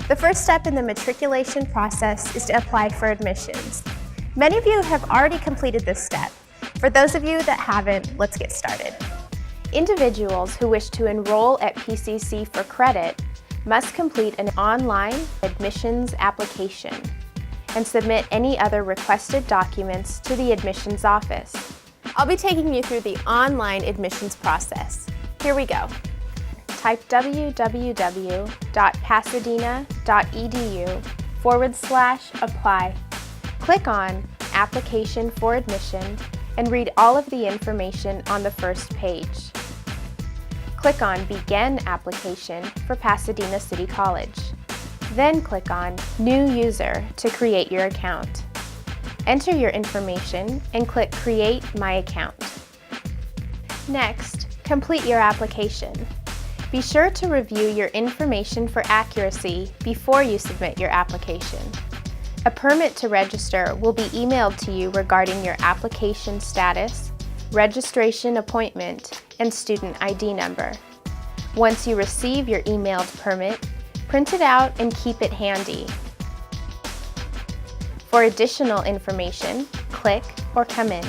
The first step in the matriculation process is to apply for admissions. Many of you have already completed this step. For those of you that haven't, let's get started. Individuals who wish to enroll at PCC for credit must complete an online admissions application and submit any other requested documents to the admissions office. I'll be taking you through the online admissions process. Here we go. Type www.pasadena.edu/apply. Click on Application for Admission and read all of the information on the first page. Click on Begin Application for Pasadena City College. Then click on New User to create your account. Enter your information and click Create My Account. Next, complete your application. Be sure to review your information for accuracy before you submit your application. A permit to register will be emailed to you regarding your application status, registration appointment, and student ID number. Once you receive your emailed permit, print it out and keep it handy. For additional information, click or come in.